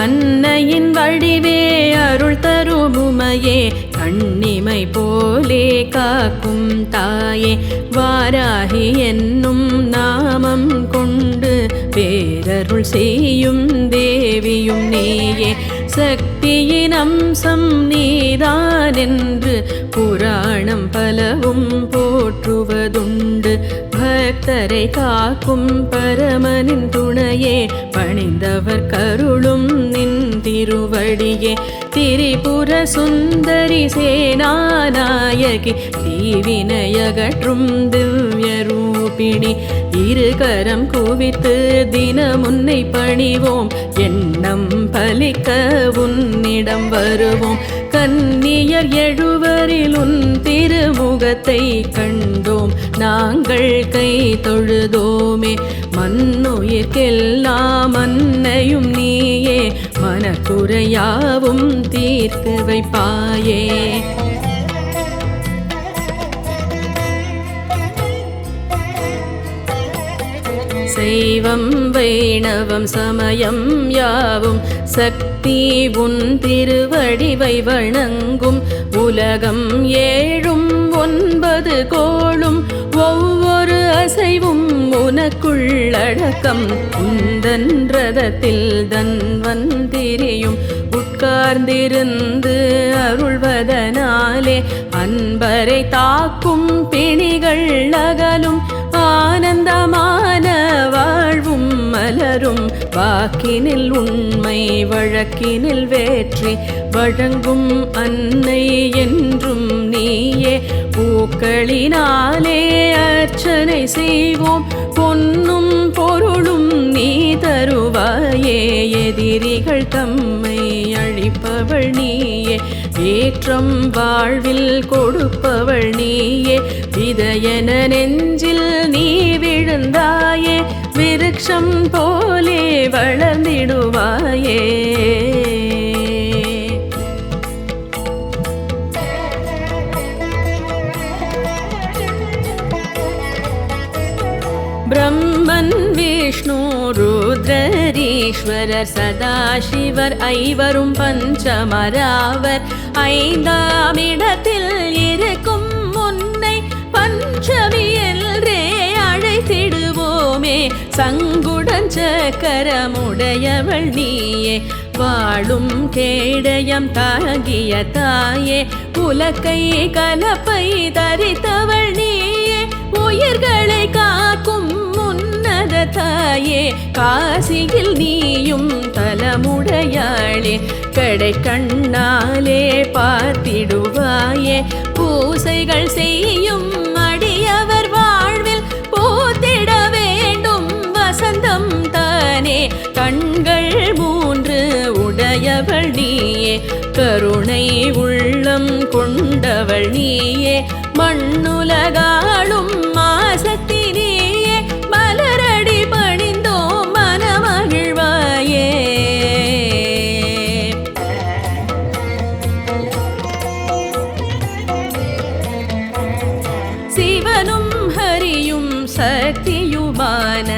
அன்னையின் வடிவே அருள் தருமுமையே கண்ணிமை போலே காக்கும் தாயே வாராகி என்னும் நாமம் கொண்டு பேரருள் செய்யும் தேவியும் நீயே சக்தியின் அம்சம் நீதானென்று புராணம் பலவும் போற்றுவதுண்டு பக்தரை காக்கும் பரமனின் துணையே பணிந்தவர் கருளும் நின் திருவடியே திரிபுர சுந்தரி சேனாநாயகி தீவினையகற்றும் திவ்ய ரூபிணி இருகரம் குவித்து தினமுன்னை பணிவோம் எண்ணம் பலிக்க உன்னிடம் வருவோம் கன்னியர் எழுவரில் உன் திருமுகத்தை கண்டோம் நாங்கள் கை தொழுதோமே மண்ணுயிர்க்கெல்லாம் அன்னையும் நீயே மனக்குறையாவும் தீர்த்து வைப்பாயே சைவம் வைணவம் சமயம் யாவும் சக்தி உன் திருவடிவை வணங்கும் உலகம் 7 9 கோளும் ஒவ்வொரு அசைவும் உனக்குள்ளடக்கம் உந்தன் ரதத்தில் தன்வந்திரியும் உட்கார்ந்திருந்து அருள்வதனாலே அன்பரை தாக்கும் பிணிகள் அகலும் ஆனந்தமான வாழ்வும் மலரும் வாக்கினில் உண்மை வழக்கினில் வேற்றி வழங்கும் அன்னை என்றும் நீயே பூக்களினாலே அர்ச்சனை செய்வோம் பொன்னும் பொருளும் நீ தருவாயே எதிரிகள் தம்மை அழிப்பவள் நீயே ஏற்றம் வாழ்வில் கொடுப்பவள் நீயே விதையென நெஞ்சில் நீ விழுந்தாயே விருட்சம் போலே வளர்ந்திடுவாயே பிரம்மன் விஷ்ணு ருத்ரரீஸ்வரர் சதாசிவர் ஐவரும் பஞ்சமராவர் 5ஆம் இடத்தில் இருக்கும் முன்னை பஞ்சமி என்றே அழைத்திடுவோமே சங்குடன் சக்கரமுடையவள் நீயே வாழும் கேடயம் தாங்கிய தாயே உலக்கை கலப்பை தரித்தவள் நீயே உயிர்களை காக்கும் உன்னத தாயே காசியில் நீயும் தலமுடையாளே கடை கண்ணாலே பார்த்திடுவாயே பூசைகள் செய்யும் அடியவர் வாழ்வில் பூத்திட வேண்டும் வசந்தம் தானே கண்கள் 3 உடையவள் நீயே கருணை உள்ளம் கொண்டவள் நீயே மண்ணுலகாளும் மாசக்தி நீயே மலரடி பணிந்தோம் மனமகிழ்வாயே சிவனும் ஹரியும் சக்தியுமான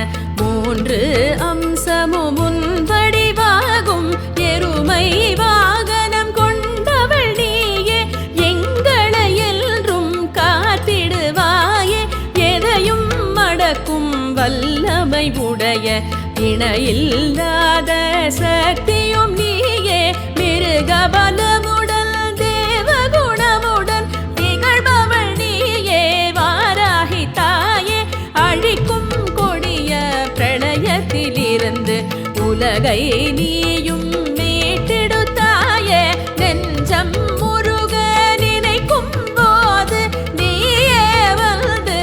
3 அம்சமும் உன் வடிவாகும் எருமை வாகனம் கொண்டவள் நீயே எங்களை என்றும் காத்திடுவாயே எதையும் மடக்கும் வல்லமை உடைய இணையில்லாத சக்தியும் நீயே மிருகபலமுடன் தேவகுணமுடன் திகழ்பவள் நீயே வாராகி தாயே அழிக்கும் கொடிய பிரளயத்திலிருந்து உலகை நீயும் மீட்டெடுத்தாயே நெஞ்சம் முருக நினைக்கும் போது நீயே வந்து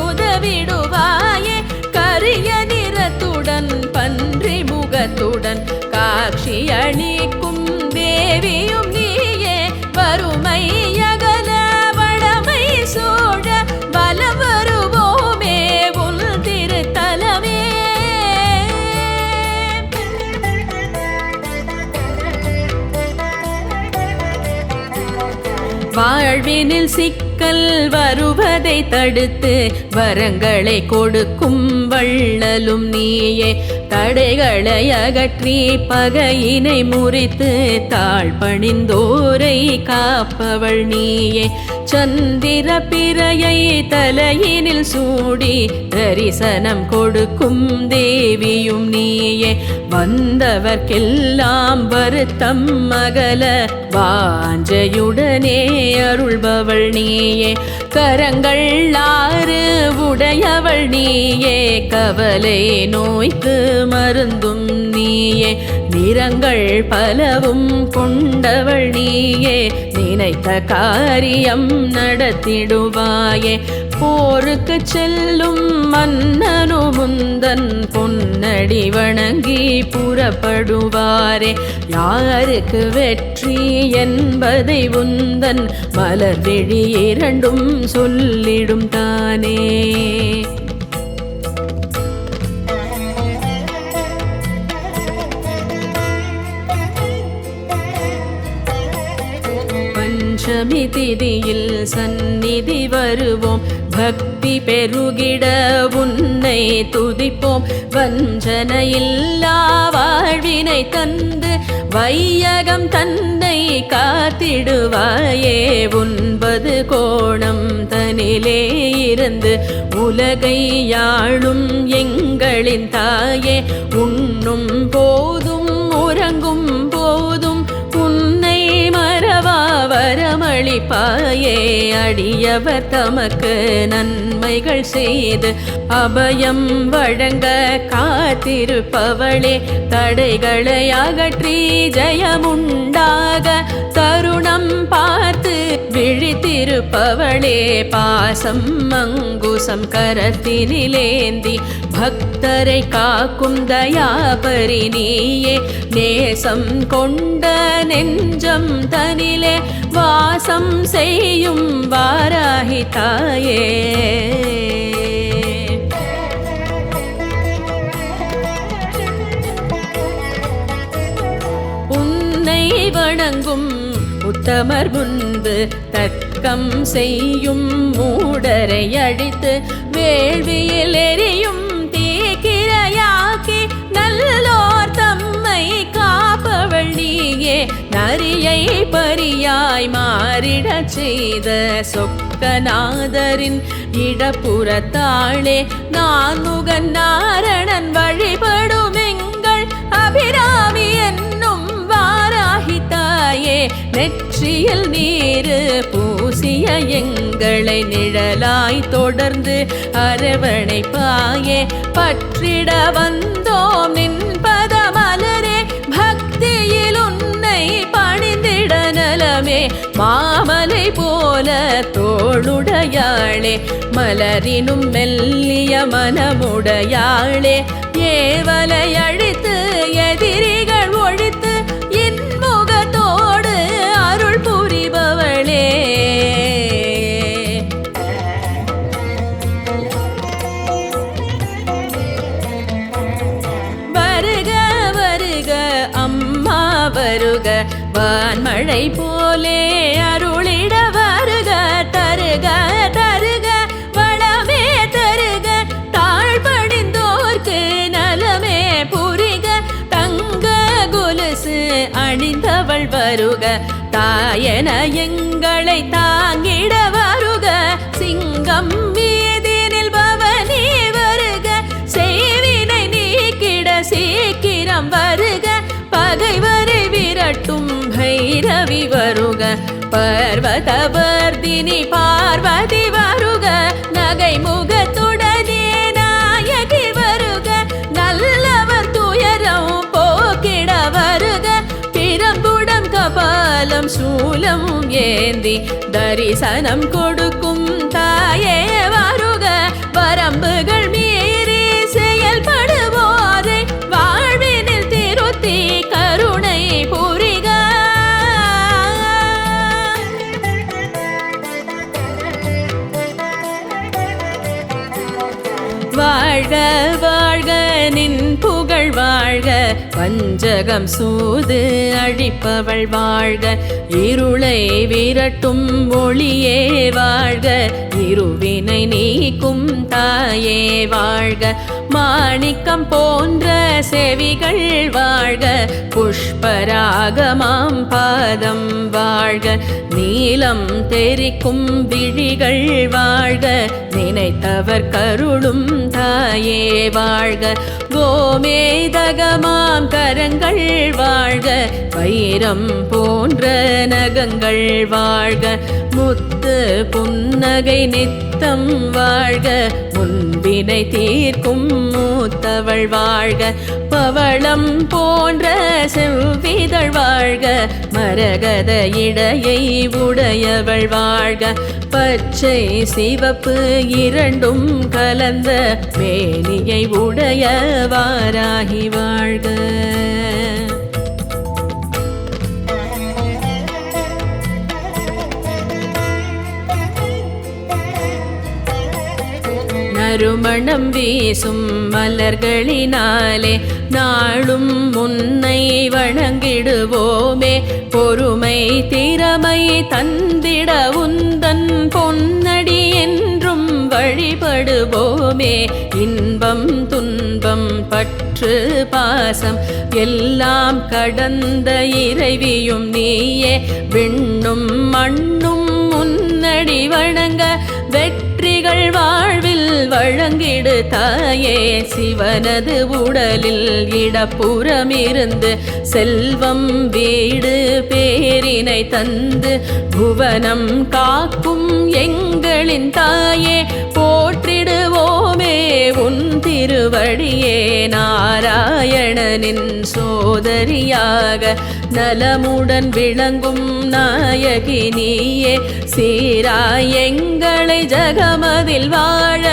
உதவிடுவாயே கரிய நிறத்துடன் பன்றி முகத்துடன் காட்சி அளிக்கும் தேவியும் நீயே வறுமை அகல வளமை சூழ பலம் வருவோமே உன் திருத்தலமே வாழ்வினில் சிக்கல் வருவதை தடுத்து வரங்களை கொடுக்கும் வள்ளலும் நீயே. தடைகளை அகற்றி பகையினை முறித்து தாழ்பணிந்தோரை காப்பவள் நீயே. சந்திர பிறையை தலையினில் சூடி தரிசனம் கொடுக்கும் தேவியும் நீயே. வந்தவர்க்கெல்லாம் வருத்தம் அகல வாஞ்சையுடனே அருள்பவள் நீயே. கரங்கள் 6 உடையவள் நீயே. கவலை நோய்க்கு மருந்தும் நீயே. நிறங்கள் பலவும் கொண்டவள் நீயே. நினைத்த காரியம் நடத்திடுவாயே. போருக்கு செல்லும் மன்னனு முந்தன் பொன்னடி வணங்கி புறப்படுவாரே. யாருக்கு வெற்றி என்பதை உந்தன் மலர் விழி 2 சொல்லிடும் தானே. பஞ்சமி திதியில் சந்நிதி வருவோம். பக்தி பெருகிட உன்னை துதிப்போம். வஞ்சனையில்லா வாழ்வினை தந்து வையகம் தன்னை காத்திடுவாயே. 9 கோணம் தனிலே இருந்து உலகை யாழும் எங்களின் தாயே. உண்ணும் போதும் உறங்கும் போதும் உன்னை மறவா வரமளிப்பாயே. அடியவர் தமக்கு நன்மைகள் செய்து அபயம் வழங்க காத்திருப்பவளே. தடைகளை அகற்றி ஜெயமுண்டாக தருணம் பார்த்து விழித்திருப்பவளே. பாசம் அங்குசம் கரத்தினிலேந்தி பக்தரை காக்கும் தயாபரி நீயே. நேசம் கொண்ட நெஞ்சம் தனிலே வாசம் செய்யும் வாராகி தாயே. உன்னை வணங்கும் உத்தமர் முன்பு தர்க்கம் செய்யும் மூடரை அழித்து வேள்வியில் எரியும் தீக்கிரையாக்கி நல்லோர் தம்மை காப்பவள் நீயே. நரியை பரியாய் மாறிடச் செய்த சொக்கநாதரின் இடப்புறத்தாளே. நான்முகன் நாரணன் வழிபடும் எங்கள் அபிராமி என்னும் வாராகி தாயே. நெற்றியில் நீரு பூசிய எங்களை நிழலாய் தொடர்ந்து அரவணைப்பாயே. பற்றிட வந்தோம் நின் பதமலரே. பக்தியில் உன்னை பணிந்திட நலமே. மாமலை போல தோளுடையாளே. மலரினும் மெல்லிய மனமுடையாளே. ஏவலை அழித்து எதிரிகள் ஒழித்து இன்முகத்தோடு அருள் புரிபவளே. வருக வருக அம்மா வருக. வான்மழை போலே அருளிட வருக. தருக தருக வளமே தருக. தாழ்படிந்தோர்க்கு நலமே புரிக. தங்க கொலுசு அணிந்தவள் வருக. தாயன எங்களை தாங்கிட வருக. சிங்கம் மீதினில் பவனி வருக. செய்வினை நீக்கிட சீக்கிரம் வருக. பகைவரை விரட்டும் பைரவி வருக. பர்வதவர்தினி பார்வதி வருக. நகை முகத்துடனே நாயகி வருக. நல்லவர் துயரம் போக்கிட வருக. பிரம்புடம் கபாலம் சூலம் ஏந்தி தரிசனம் கொடுக்கும் தாயே வருக. வரம்புகள் மீறி செயல்படுவோரை வாழ்வினில் திருத்தி கருணை புரிக. வாழ்க வாழ்க நின் புகழ் வாழ்க. வாழ்க வஞ்சகம் சூது அழிப்பவள் வாழ்க இருளை விரட்டும் ஒளியே வாழ்க இருவினை நீக்கும் தாயே வாழ்க மாணிக்கம் போன்ற செவிகள் வாழ்க புஷ்பராகமாம் பாதம் வாழ்க நீலம் தெரிக்கும் விழிகள் வாழ்க நினைத்தவர் கருளும் தாயே வாழ்க கோமேதகமாம் கரங்கள் வாழ்க வைரம் போன்ற நகங்கள் வாழ்க முத்து புன்னகை நித்தம் வாழ்க முன்பினை தீர்க்கும் மூத்தவள் வாழ்க பவளம் போன்ற செவ்விதழ் வாழ்க மரகத இடையை உடையவள் வாழ்க பச்சை சிவப்பு இரண்டும் கலந்த மேனியை உடைய வாராகி வாழ்க நறுமணம் வீசும் மலர்களினாலே நாளும் முன்னை வணங்கிடுவோமே பொறுமை திறமை தந்திட உந்தன் பொன்னடி என்றும் வழிபடுவோமே இன்பம் துன்பம் பற்று பாசம் எல்லாம் கடந்த இறைவியும் நீயே விண்ணும் மண்ணும் முன்னடி வணங்க வெற்றிகள் வாழ்வில் வழங்கிடு தாயே சிவனது உடலில் இடப்புறமிருந்து செல்வம் வீடு பேரினை தந்து புவனம் காக்கும் எங்களின் தாயே போற்றிடுவோமே உன் திருவடியே நாராயணனின் சோதரியாக நலமுடன் விளங்கும் நாயகி நீயே சீராய் எங்களை ஜகமதில் வாழ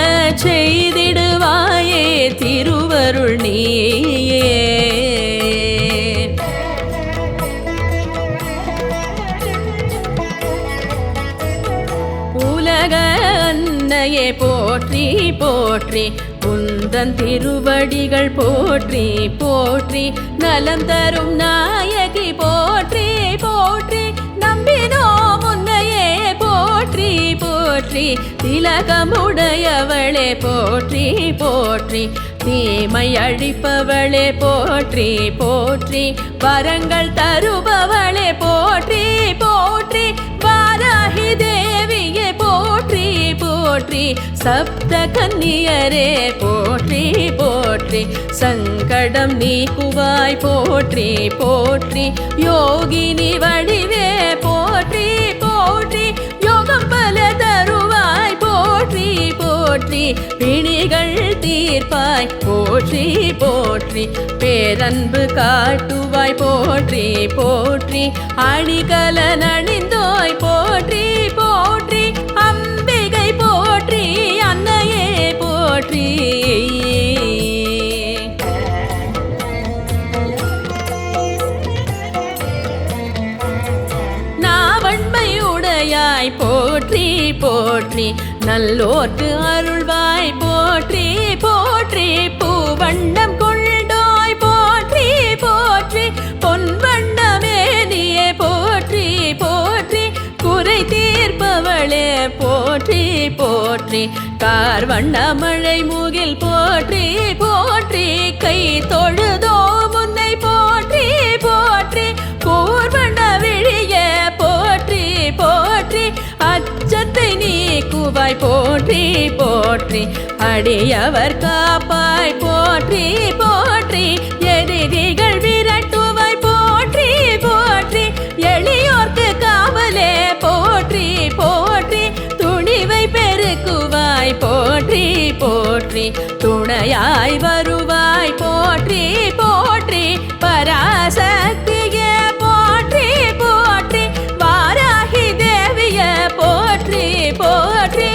செய்திடுவாயே திருவருள் நீயே உலக அன்னையே போற்றி போற்றி உந்தன் திருவடிகள் போற்றி போற்றி நலம் தரும் நாயகி போற்றி போற்றி நம்பினோம் உன்னையே போற்றி போற்றி திலகமுடையவளே போற்றி போற்றி தீமை அழிப்பவளே போற்றி போற்றி வரங்கள் தருபவளே போற்றி போற்றி வாராகி தேவியே போற்றி போற்றி சப்த கன்னியரே போற்றி போற்றி சங்கடம் நீக்குவாய் போற்றி போற்றி யோகினி வடிவே போற்றி போற்றி யோகம் பல தருவாய் போற்றி போற்றி பிணிகள் தீர்ப்பாய் போற்றி போற்றி பேரன்பு காட்டுவாய் போற்றி போற்றி அணிகல நணிந்தோய் போற்றி போற்றி அம்பிகை போற்றி அன்னையே போற்றி நாவன்மையுடையாய் போற்றி போற்றி நல்லோர்க்கு அருள்வாய் போற்றி போற்றி பூவண்ணம் கொண்டோய் போற்றி போற்றி பொன்வண்ணமே நீயே போற்றி போற்றி குறை தீர்ப்பவளே போற்றி போற்றி கார்வண்ண மழை முகில் போற்றி போற்றி கை தொழுதோ முன்னை போற்றி போற்றி கூர்வண்ண விழிய போற்றி போற்றி அச்சத்தை நீக்குவாய் போற்றி போற்றி அடியவர் காப்பாய் போற்றி போற்றி எதிரிகள் விரட்டுவாய் போற்றி போற்றி எளியோர்க்கு காவலே போற்றி போற்றி துணிவை பெருக்குவாய் போற்றி போற்றி துணையாய் வருவாய் போற்றி போற்றி பராசக்தியே போற்றி போற்றி வாராகி தேவிய போற்றி போற்றி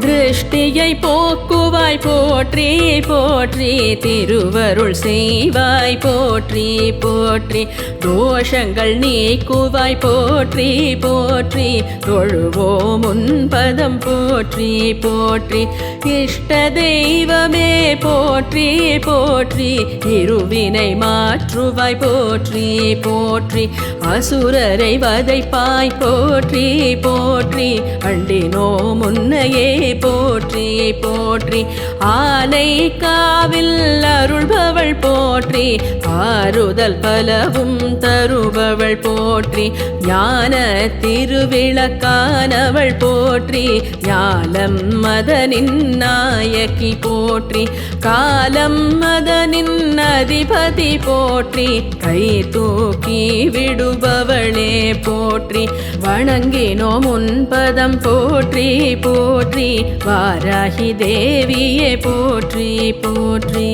திருஷ்டியை போக்குவாய் போற்றி போற்றி திருவருள் செய்வாய் போற்றி போற்றி தோஷங்கள் நீக்குவாய் போற்றி போற்றி தொழுவோம் உன் பதம் போற்றி போற்றி இஷ்ட தெய்வமே போற்றி போற்றி இருவினை மாற்றுவாய் போற்றி போற்றி அசுரரை வதைப்பாய் போற்றி போற்றி அண்டினோ முன்னையே போற்றி போற்றி ஆனை காவில் அருள்பவள் போற்றி ஆறுதல் பலவும் தருபவள் போற்றி ஞான திருவிளக்கானவள் போற்றி ஞாலம் மதனின் நாயகி போற்றி காலம் மதனின் அதிபதி போற்றி கை தூக்கி விடுபவளே போற்றி வணங்கினோம் உன் பதம் போற்றி போற்றி வாராகி தேவியே போற்றி போற்றி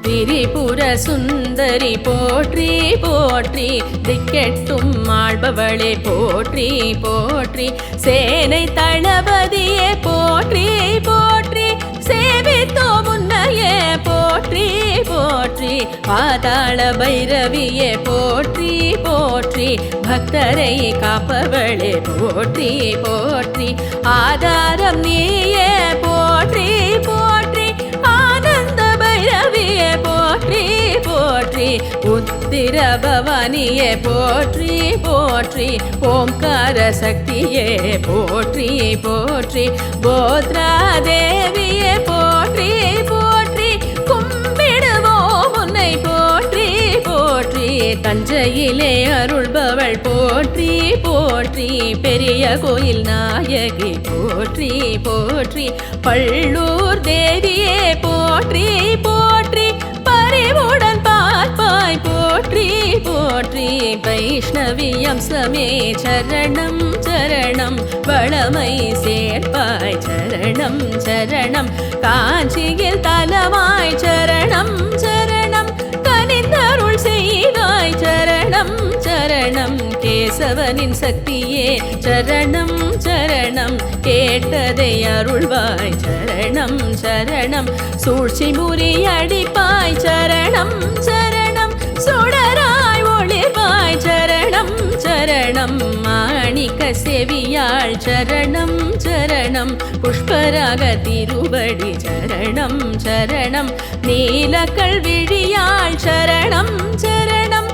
திரிபுர சுந்தரி போற்றி போற்றி திக்கெட்டும் ஆள்பவளே போற்றி போற்றி சேனை தளபதியே போற்றி போற்றி சேவித்தோ முன்னையே போற்றி போற்றி பாதாள பைரவியே போற்றி போற்றி பக்தரை காப்பவளே போற்றி போற்றி ஆதாரம் நீயே போற்றி போற்றி ஆனந்த பைரவியே போற்றி போற்றி உத்திர பவானியே போற்றி போற்றி ஓம்கார சக்தியே போற்றி போற்றி போத்ரா தேவியே போற்றி போற்றி கும்பிடுவோம் உன்னை போற்றி போற்றி தஞ்சையிலே அருள்பவள் போற்றி போற்றி பெரிய கோயில் நாயகி போற்றி போற்றி பள்ளூர் தேவியே போற்றி போற்றி பரிவுடன் பார்ப்பாய் போற்றி போற்றி வைஷ்ணவி அம்சமே சரணம் சரணம் வளமை சேர்ப்பாய் சரணம் சரணம் காஞ்சியில் தலமாய் சரணம் சரணம் கனிந்தருள் செய்வாய் சரணம் சரணம் கேசவனின் சக்தியே சரணம் சரணம் கேட்டதை அருள்வாய் சரணம் சரணம் சூழ்ச்சி முறியடிப்பாய் சரணம் சரணம் சுடராய் ஒளிர்வாய் சரணம் சரணம் மாணிக்க செவியாள் சரணம் சரணம் புஷ்பராக திருவடி சரணம் சரணம் நீலக்கல் விழியாள் சரணம் சரணம்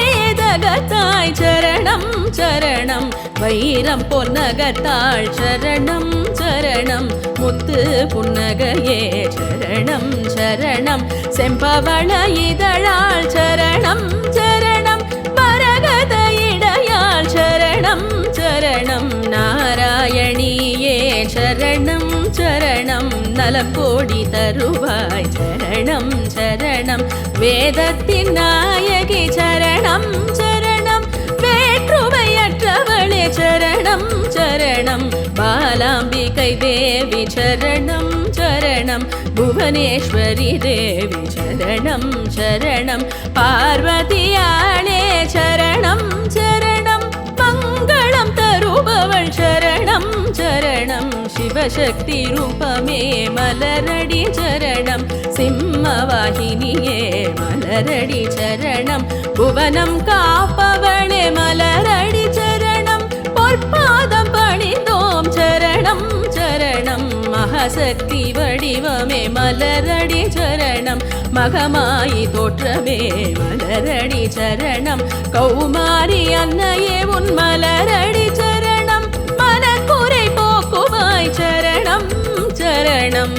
கோவேதகத்தாய் சரணம் சரணம் வைரம் பொன்னகத்தாள் சரணம் சரணம் முத்து புன்னகையே சரணம் சரணம் செம்பவள இதழாள் சரணம் சரணம் மரகத இடையாள் சரணம் சரணம் நாராயணியே சரணம் சரணம் நலக்கோடி தருவாய் சரணம் சரணம் வேதத்தின் நாயகி சரணம் சரணம் வேற்றுமையற்றவளே சரணம் சரணம் பாலாம்பிகை தேவி சரணம் சரணம் புவனேஸ்வரி தேவி சரணம் சரணம் பார்வதியாளே சரணம் சரணம் மங்களம் தருபவள் சரணம் சரணம் சிவசக்தி ரூபமே மலரடி சரணம் சிம்மவாகினியே மலரடி சரணம் புவனம் காப்பவளே மலரடி சரணம் பொற்பாதம் பணிந்தோம் சரணம் சரணம் மகாசக்தி வடிவமே மலரடி சரணம் மகமாயி தோற்றமே மலரடி சரணம் கௌமாரி அன்னையே உன் மலரடி சரணம் மனக்குறை போக்குவாய் சரணம் சரணம்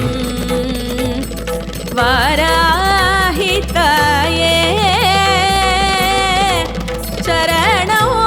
வாராகி தாயே சரணம்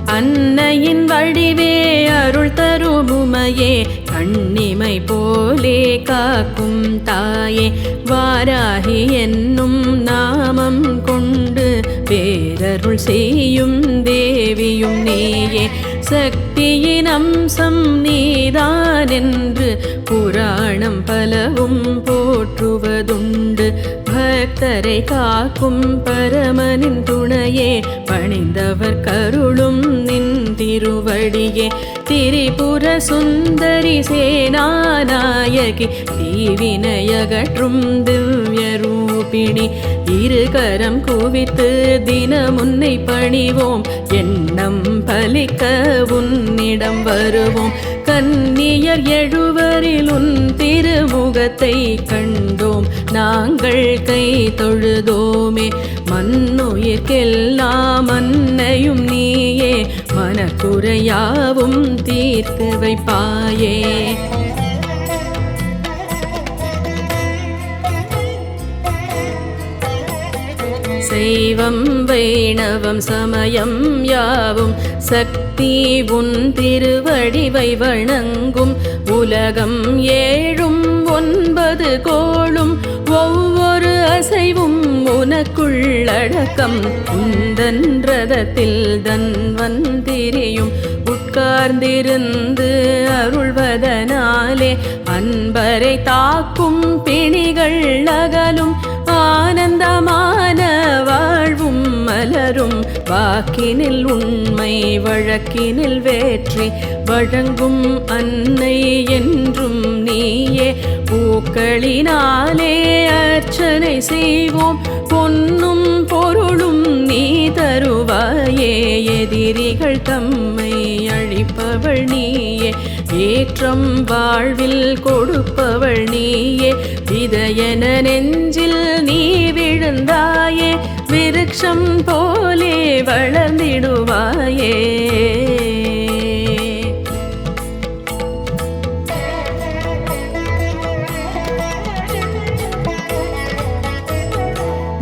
அன்னையின் வடிவே அருள் தரும் உமையே கண்ணிமை போலே காக்கும் தாயே வாராகி என்னும் நாமம் கொண்டு பேரருள் அருள் செய்யும் தேவியும் நீயே. சக்தியின் அம்சம் நீதானென்று புராணம் பலவும் போற்றுவதுண்டு. பக்தரை காக்கும் பரமனின் துணையே, பணிந்தவர் கருளும் நின் திருவடியே. திரிபுர சுந்தரி சேனாநாயகி, தீவினையகற்றும் திவ்ய ரூபிணி. இருகரம் குவித்து தினமுன்னை பணிவோம், எண்ணம் பலிக்க உன்னிடம் வருவோம். கன்னியர் எழுவரில் உன் திருமுகத்தை கண்டோம், நாங்கள் கை தொழுதோமே. மண்ணுயிர்க்கெல்லாம் அன்னையும் நீயே, மனக்குறையாவும் தீர்த்து வைப்பாயே. சைவம் வைணவம் சமயம் யாவும் சக்தி உன் திருவடிவை வணங்கும். உலகம் 7 9 கோளும் ஒவ்வொரு அசைவும் உனக்குள்ளடக்கம். உந்தன் ரதத்தில் தன்வந்திரியும் உட்கார்ந்திருந்து அருள்வதனாலே, அன்பரை தாக்கும் பிணிகள் அகலும். ஆனந்தமான வாழ்வும் மலரும். வாக்கினில் உண்மை வழக்கினில் வேற்றி வழங்கும் அன்னை என்றும் நீயே. பூக்களினாலே அர்ச்சனை செய்வோம், பொன்னும் பொருளும் நீ தருவாயே. எதிரிகள் தம்மை அழிப்பவள் நீயே, ஏற்றம் வாழ்வில் கொடுப்பவள் நீயே. விதையென நெஞ்சில் நீ விழுந்தாயே, விருட்சம் போலே வளர்ந்திடுவாயே.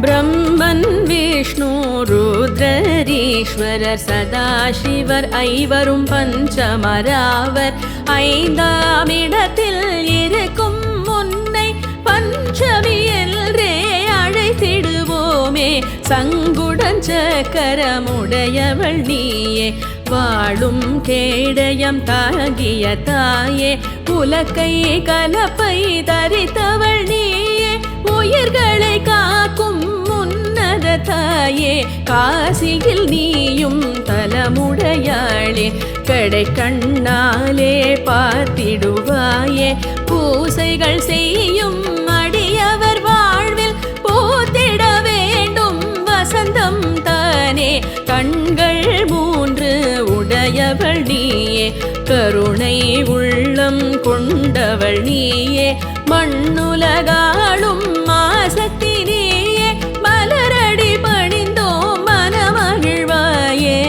பிரம்மன் விஷ்ணு ருத்ரரீஸ்வரர் சதாசிவர் ஐவரும் பஞ்சமராவர். 5ஆம் இடத்தில் இருக்கும் முன்னை பஞ்சமி என்றே அழைத்திடுவோமே. சங்குடன் சக்கரமுடையவள் நீயே, வாழும் கேடயம் தாங்கிய தாயே. உலக்கை கலப்பை தரித்தவள் நீயே, உயிர்களை காக்கும் உன்னத தாயே. காசியில் நீயும் தலமுடையாளே, கடை கண்ணாலே பார்த்திடுவாயே. பூசைகள் செய்யும் அடியவர் வாழ்வில் பூத்திட வேண்டும் வசந்தம் தானே. கண்கள் 3 உடையவள் நீயே, கருணை உள்ளம் கொண்டவள் நீயே. மண்ணுலகாளும் மாசக்தி நீயே, மலரடி பணிந்தோம் மனமகிழ்வாயே.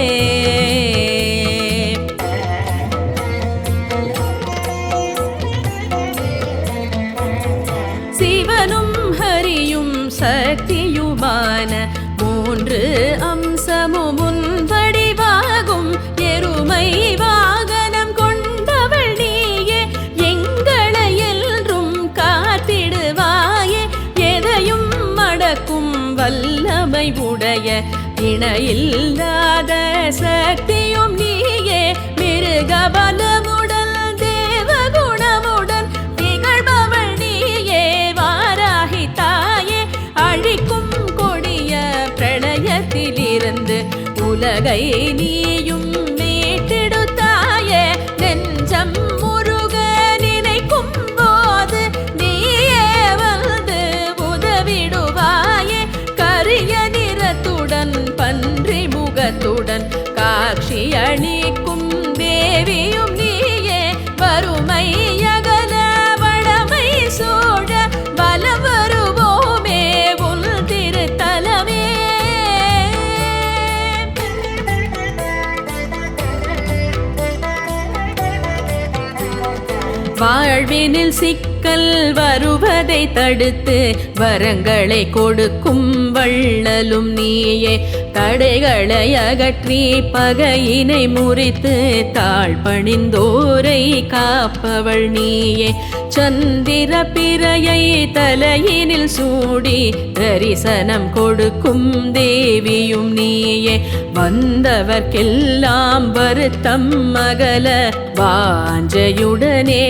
சிவனும் ஹரியும் சக்தியுமான 3 அம்சமும் உன் வடிவாகும். எருமை வாகனம் கொண்டவள் நீயே, எங்களை என்றும் காத்திடுவாயே. எதையும் மடக்கும் வல்லமை உடைய இணையில்லாத சக்தியும் நீயே. மிருகபலமுடன் தேவகுணமுடன் திகழ்பவள் நீயே, வாராகி தாயே. அழிக்கும் கொடிய பிரளயத்திலிருந்து உலகை நீயும் மீட்டெடுத்தாயே. நெஞ்சம் முருக நினைக்கும் போது நீயே வந்து உதவிடுவாயே. கரிய நிறத்துடன் பன்றி முகத்துடன் காட்சி அளிக்கும் தேவியும் நீயே. வறுமை அகல வளமை சூழ வலம் வருவோமே உன் திருத்தலமே. வாழ்வினில் சிக்கல் வருவதை தடுத்து வரங்களை கொடுக்கும் வள்ளலும் நீயே. தடைகளை அகற்றி பகையினை முறித்து தாழ்பணிந்தோரை காப்பவள் நீயே. சந்திர பிறையை தலையினில் சூடி தரிசனம் கொடுக்கும் தேவியும் நீயே. வந்தவர்க்கெல்லாம் வருத்தம் அகல வாஞ்சையுடனே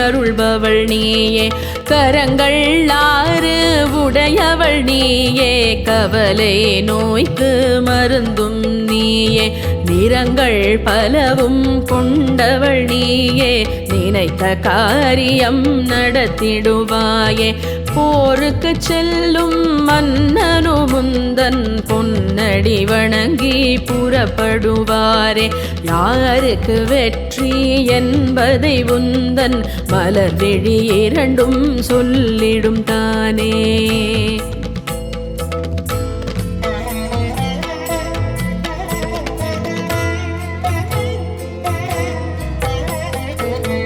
அருள்பவள் நீயே. கரங்கள் 6 உடையவள் நீயே. கவலை நோய்க்கு மருந்தும் நீயே. நிறங்கள் பலவும் கொண்டவள் நீயே. நினைத்த காரியம் நடத்திடுவாயே. போருக்கு செல்லும் மன்னனு முந்தன் பொன்னடி வணங்கி புறப்படுவாரே. யாருக்கு வெற்றி என்பதை உந்தன் மலர் விழி 2ம் சொல்லிடும் தானே.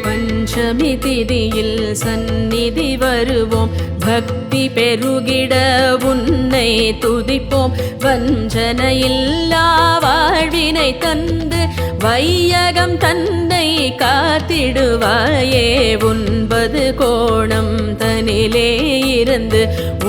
பஞ்சமி திதியில் சந்நிதி வருவோம். பக்தி பெருகிட உன்னை துதிப்போம். வஞ்சனையில்லா வாழ்வினை தந்து வையகம் தன்னை காத்திடுவாயே. 9 கோணம் தனிலே இருந்து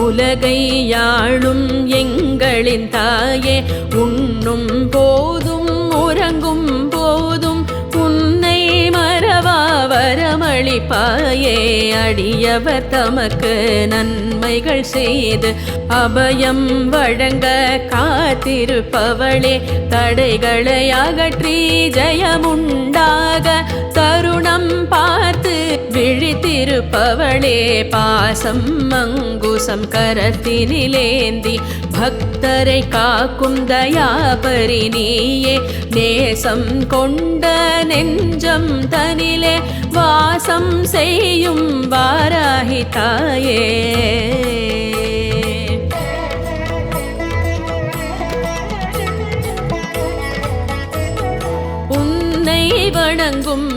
உலகை யாழும் எங்களின் தாயே. உண்ணும் போதும் உறங்கும் போதும் உன்னை மறவா வரமளிப்பாயே. அடியவர் தமக்கு நன்மைகள் செய்து அபயம் வழங்க காத்திருப்பவளே. தடைகளை அகற்றி ஜெயமுண்டாக தருணம் பார்த்து விழித்திருப்பவளே. பாசம் அங்குசம் கரத்தினிலேந்தி பக்தரை காக்கும் தயாபரி நீயே. நேசம் கொண்ட நெஞ்சம் தனிலே வாசம் செய்யும் வாராகி தாயே. உன்னை வணங்கும்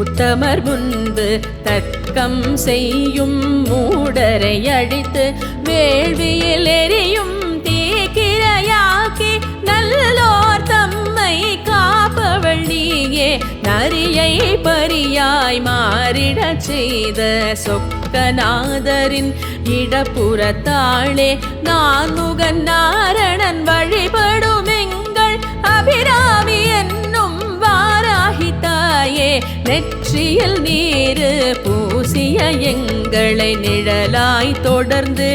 உத்தமர் முன்பு தர்க்கம் செய்யும் மூடரை அழித்து வேள்வியில் எரியும் தீக்கிரையாக்கி நல்லோர் தம்மை காப்பவள் நீயே. நரியை பரியாய் மாறிடச் செய்த சொக்கநாதரின் இடப்புறத்தாளே. நான்முகன் நாரணன் வழிபடும் எங்கள் அபிராமி என்னும் வாராகி தாயே. நெற்றியில் நீரு பூசிய எங்களை நிழலாய் தொடர்ந்து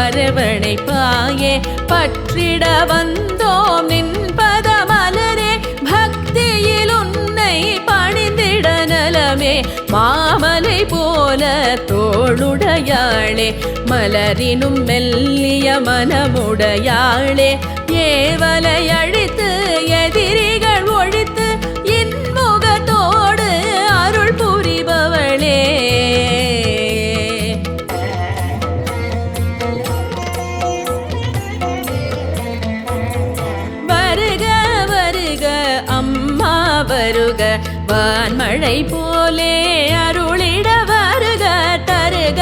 அரவணைப்பாயே. பற்றிட வந்தோம் நின் பதமலரே. பக்தியில் உன்னை பணிந்திட நலமே. மாமலை போல தோளுடையாளே. மலரினும் மெல்லிய மனமுடையாளே. ஏவலை அழித்து எதிரிகள் ஒழித்து இன்முகத்தோடு அருள் புரிபவளே. வருக வருக அம்மா வருக. வான்மழை போலே அருளிட வருக. தருக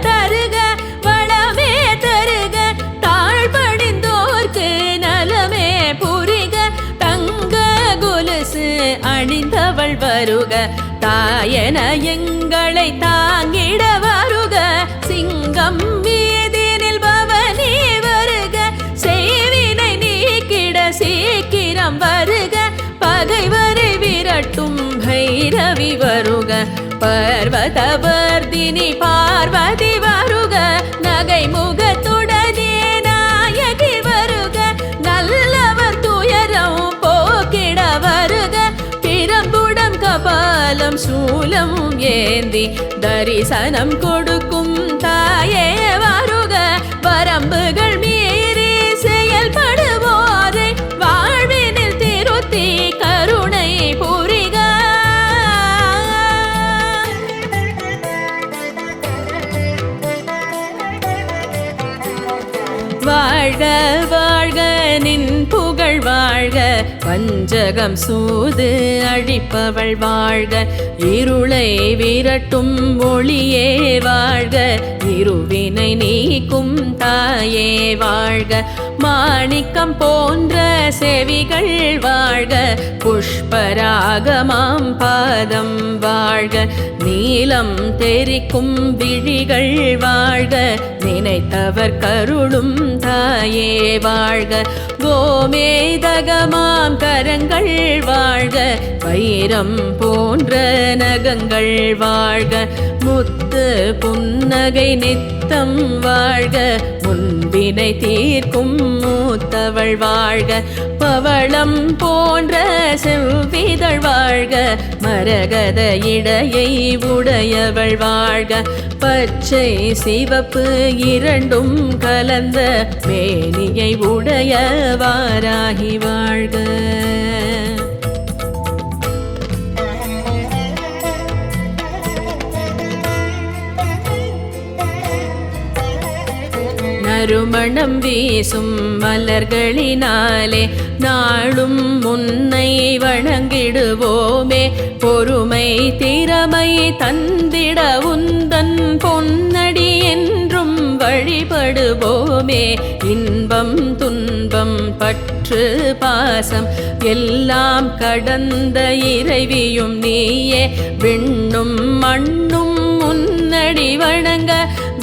தருக வளமே தருக. தாழ்பணிந்தோர்க்கு நலமே புரிக. தங்க கொலுசு அணிந்தவள் வருக. தாயன எங்களை தாங்கிட வருக. சிங்கம் மீதினில் பவனி வருக. செய்வினை நீக்கிட சீக்கிரம் வருக. பகைவரை விரட்டும் பைரவி வருக. பர்வதவர்தினி பார்வதி வருக. நகை முகத்துடனே நாயகி வருக. நல்லவர் துயரம் போக்கிட வருக. பிரம்புடம் கபாலம் சூலம் ஏந்தி தரிசனம் கொடுக்கும் தாயே வருக. வரம்புகள் மீறி செயல்படுவோரை வாழ்வினில் திருத்தி கருணை புரிக. வாழ்க வாழ்க நின் புகழ் வாழ்க. வஞ்சகம் சூது அழிப்பவள் வாழ்க. இருளை விரட்டும் ஒளியே வாழ்க. இருவினை நீக்கும் தாயே வாழ்க. மாணிக்கம் போன்ற செவிகள் வாழ்க, புஷ்பராகமாம் பாதம் வாழ்க, நீலம் தெரிக்கும் விழிகள் வாழ்க, நினைத்தவர் கருளும் தாயே வாழ்க, கோமேதகமாம் கரங்கள் வாழ்க, வைரம் போன்ற நகங்கள் வாழ்க, முத்து புன்னகை நித்தம் வாழ்க, முன்பினை தீர்க்கும் மூத்தவள் வாழ்க, பவளம் போன்ற செவ்விதழ் வாழ்க, மரகத இடையை உடையவள் வாழ்க, பச்சை சிவப்பு இரண்டும் கலந்த மேனியை உடைய வாராகி வாழ்க. நறுமணம் வீசும் மலர்களினாலே நாளும் முன்னை வணங்கிடுவோமே, பொறுமை திறமை தந்திட உந்தன் பொன்னடி என்றும் வழிபடுவோமே, இன்பம் துன்பம் பற்று பாசம் எல்லாம் கடந்த இறைவியும் நீயே, விண்ணும் மண்ணும் முன்னடி வணங்க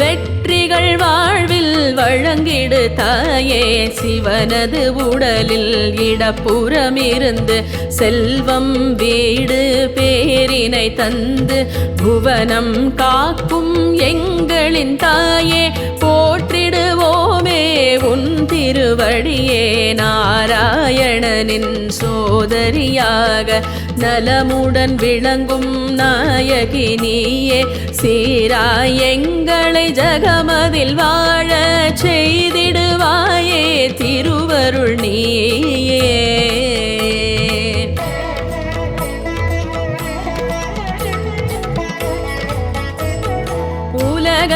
வெற்றிகள் வாழ்வில் வழங்கிடு தாயே, சிவனது உடலில் இடப்புறமிருந்து செல்வம் வீடு பேரினை தந்து புவனம் காக்கும் எங்களின் தாயே, போற்றிடுவோமே உன் திருவடியே, நாராயணனின் சோதரியாக நலமுடன் விளங்கும் நாயகி நீயே, சீராய் எங்களை ஜகமதில் வாழ செய்திடுவாயே திருவருள் நீயே. உலக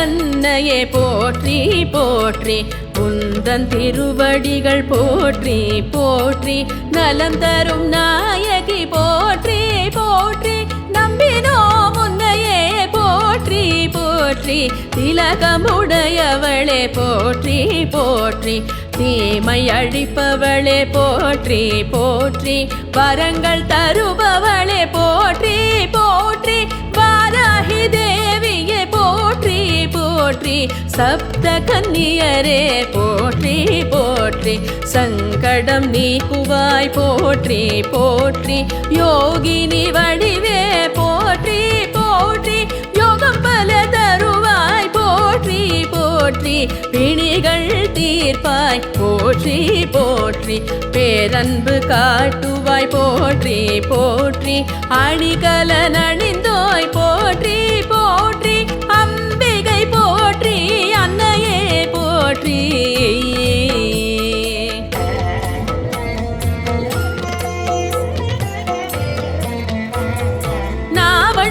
அன்னையே போற்றி போற்றி, உந்தன் திருவடிகள் போற்றி போற்றி, நலம் தரும் நாயகி போற்றி போற்றி, நம்பினோம் உன்னையே போற்றி போற்றி, திலகமுடையவளே போற்றி போற்றி, தீமை அழிப்பவளே போற்றி போற்றி, வரங்கள் தருபவளே போற்றி போற்றி, வாராகி தேவியே போற்றி போற்றி, சப்த கன்னியரே போற்றி போற்றி, சங்கடம் நீக்குவாய் போற்றி போற்றி, யோகினி வடிவே போற்றி போற்றி, யோகம் பல தருவாய் போற்றி போற்றி, பிணிகள் தீர்ப்பாய் போற்றி போற்றி, பேரன்பு காட்டுவாய் போற்றி போற்றி, அணிகல நணிந்தோய் போற்றி போற்றி, அம்பிகை போற்றி அன்னையே போற்றி.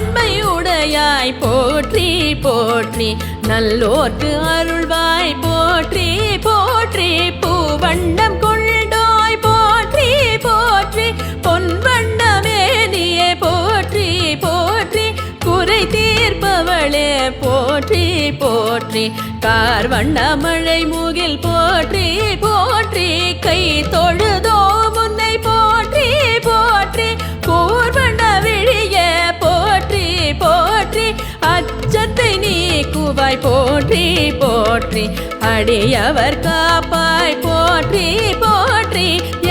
நாவன்மையுடையாய் போற்றி போற்றி, நல்லோர்க்கு அருள்வாய் போற்றி போற்றி, பூவண்ணம் கொண்டோய் போற்றி போற்றி, பொன்வண்ணமேனியே போற்றி போற்றி, குறை தீர்ப்பவளே போற்றி போற்றி, கார்வண்ணமழை மூகில் போற்றி போற்றி, கை தொழுதோ முன்னை போற்றி போற்றி, கூர்வண்ண விழிய போற்றி போற்றி, அச்சத்தை நீக்குவாய் போற்றி போற்றி, அடியவர் காப்பாய் போற்றி போற்றி,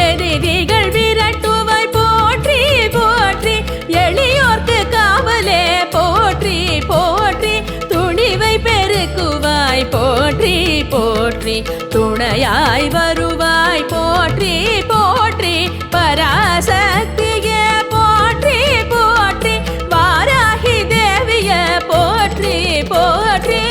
எதிரிகள் விரட்டுவாய் போற்றி போற்றி, எளியோர்க்கு காவலே போற்றி போற்றி, துணிவை பெருக்குவாய் போற்றி போற்றி, துணையாய் வருவாய் போற்றி போற்றி, பராசக்தியே போற்றி போற்றி, வாராகி தேவிய போற்றி போற்றி.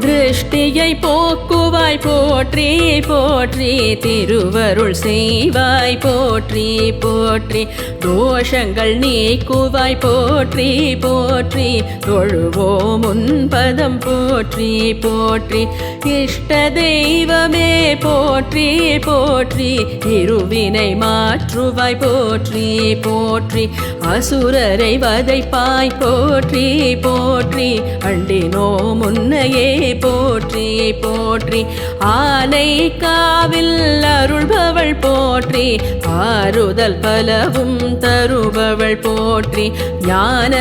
திருஷ்ட விஷத்தியை போக்குவாய் போற்றி போற்றி திருவருள் செய்வாய் போற்றி போற்றி தோஷங்கள் நீக்குவாய் போற்றி போற்றி தொழுவோம் உன் பதம் போற்றி போற்றி இஷ்ட தெய்வமே போற்றி போற்றி இருவினை மாற்றுவாய் போற்றி போற்றி அசுரரை வதைப்பாய் போற்றி போற்றி அண்டினோ முன்னையே போற்றி போற்றி ஆனை காவில் அருள்பவள் போற்றி ஆறுதல் பலவும் தருபவள் போற்றி ஞான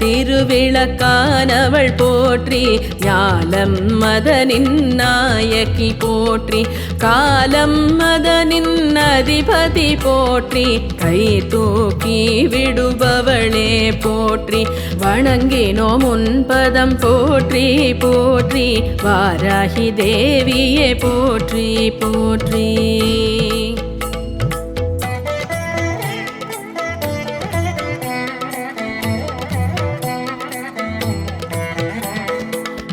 திருவிளக்கானவள் போற்றி ஞாலம் மதனின் நாயகி போற்றி காலம் மதனின் அதிபதி போற்றி கை தூக்கி விடுபவளே போற்றி வணங்கினோம் உன் பதம் போற்றி போற்றி வாராகி தேவியே போற்றி போற்றி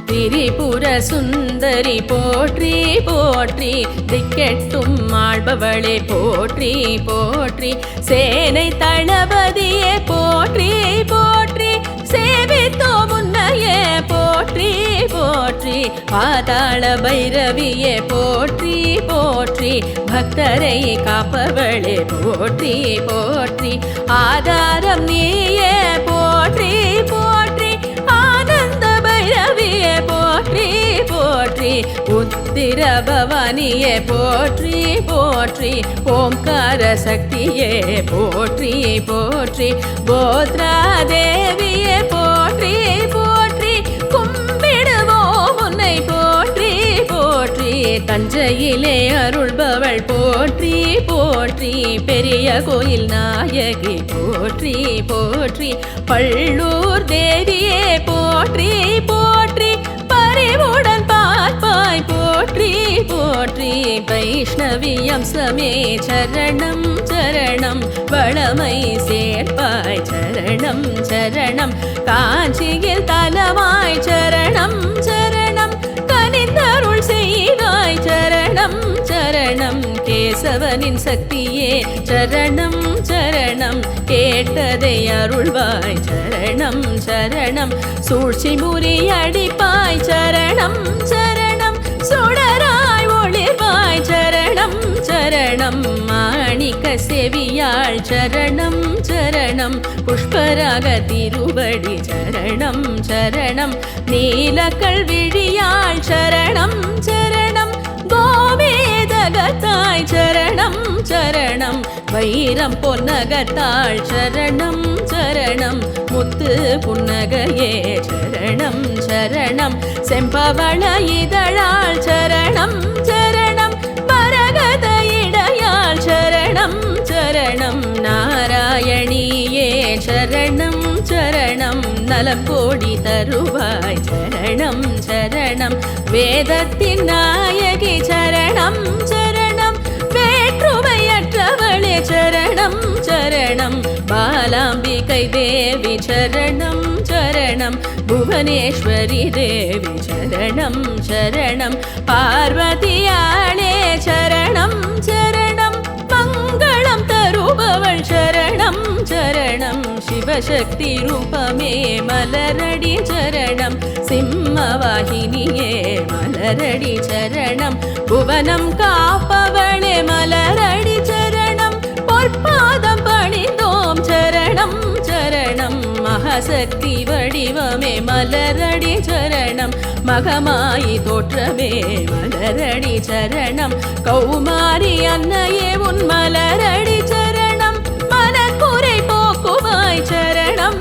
திரிபுர சுந்தரி போற்றி போற்றி திக்கெட்டும் ஆள்பவளே போற்றி போற்றி சேனை தளபதியே போற்றி போற்றி சேவித்தோ முன்னையே போற்றி போற்றி பாதாள பைரவியே போற்றி போற்றி பக்தரை காப்பவளே போற்றி போற்றி ஆதாரம் நீயே போற்றி போற்றி ஆனந்த பைரவியே போற்றி போற்றி உத்திர பவானியே போற்றி போற்றி ஓம்கார சக்தியே போற்றி போற்றி போத்ரா தேவியே போற்றி போற்றி கும்பிடுவோம் உன்னை போற்றி போற்றி தஞ்சையிலே அருள்பவள் போற்றி போற்றி பெரிய கோயில் நாயகி போற்றி போற்றி பள்ளூர் தேவியே போற்றி போற்றி பரிவுடன் பார்ப்பாய் போற்றி போற்றி வைஷ்ணவி அம்சமே சரணம் சரணம் வளமை சேர்ப்பாய் சரணம் சரணம் காஞ்சியில் தலமாய் சரணம் சரணம் கனிந்தருள் செய்வாய் சரணம் சரணம் கேசவனின் சக்தியே சரணம் சரணம் கேட்டதை அருள்வாய் சரணம் சரணம் சூழ்ச்சி முறியடிப்பாய் சரணம் சரணம் சுடராய் ஒளிர்வாய் சரணம் சரணம் மாணிக்க செவியாள் சரணம் சரணம் புஷ்பராக திருவடி சரணம் சரணம் நீலக்கல் விழியாள் சரணம் சரணம் கோவேதகத்தாய் சரணம் சரணம் வைரம் பொன்னகத்தாள் சரணம் சரணம் முத்து புன்னகையே சரணம் சரணம் செம்பவள இதழாள் சரணம் சரணம் பரகத இடையாள் சரணம் சரணம் நாராயணியே சரணம் சரணம் நலம் கோடி தருவாய் சரணம் சரணம் வேதத்தின் நாயகி சரணம் சரணம் வேற்றுமையற்றவளே சரணம் சரணம் பாலாம்பிகை தேவி சரணம் சரணம் புவனேஸ்வரி தேவி சரணம் சரணம் பார்வதியாளே சரணம் சரணம் மங்களம் தருபவள் சரணம் சரணம் சிவசக்தி ரூபமே மலரடி சரணம் சிம்மவாகினியே மலரடி சரணம் புவனம் காப்பவளே மலரடி சரணம் பொற்பாதம் பணிந்தோம் சரணம் சரணம் மகாசக்தி வடிவமே மலரடி சரணம் மகமாயி தோற்றமே மலரடி சரணம் கௌமாரி அன்னையே உன் மலரடி சரணம் மனக்குறை போக்குவாய் சரணம்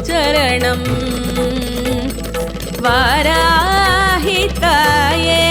சரணம் வாராகி தாயே